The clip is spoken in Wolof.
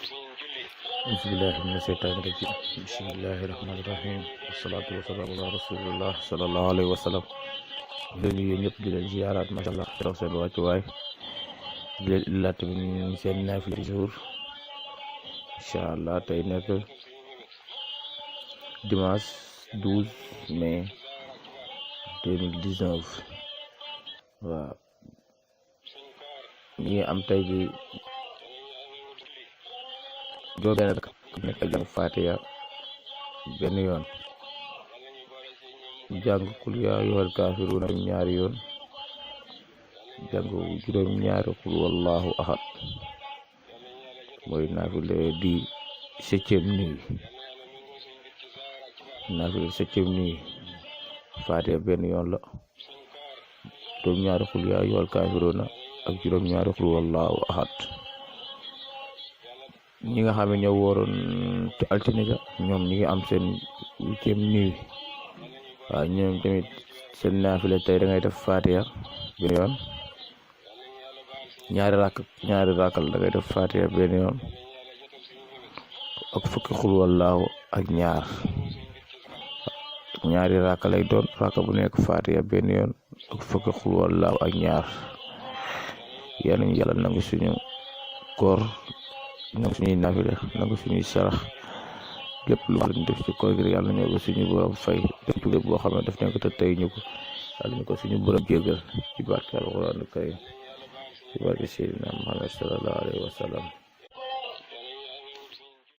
bismillahi mina seytaani rajim bismillahi rahmaani rahim wasalaatu wasalaamu ala rasulillah sallallahu alayhi wa sallam leen yéen ñëpp di leen ziyaaraat masha Allah terox seen wàccuwaay di leen illaat tamit seen nafila jour incha allah tey nekk dimanche 12 mai 2019 waaw ñi ngi am tey ji joo benn rek nekk jàng Fatiha benn yoon jàng kul yaa ayyuhal kaafiruuna ñaari yoon jàng juróom ñaari kul wallahu ahad mooy nafila di septième nuit nafila septième nuit Fatiha benn yoon la juróom ñaari kul yaa ayyuhal kaafiruuna ak juróom ñaari kul wallahu ahad ñi nga xam ne ñoo wooroon ci altine ga ñoom ñi ngi am seen huitième nuit waaw ñoom tamit seen naafila tey da ngay def Fatiha benn yoon ñaari rakkal da ngay def Fatiha benn yoon ak fukki xul wallaahu ak ñaari rakkal lay doon rakka bu nekk Fatiha benn yoon ak fukki xul wallaahu ak ñaar yal nañu yàlla nangu suñu koor nangu suñuy nafila nangu suñuy sarax lépp lu ñu def ci koor gi yàlla nañu ko suñu borom fay def ci lépp boo xam ne def nañ ko te tey ñu ko yàlla ñu ko suñu borom jéggal ci barke alxuraan karim ci barke Seydina Muhammad sallallahu alayhi wa sallam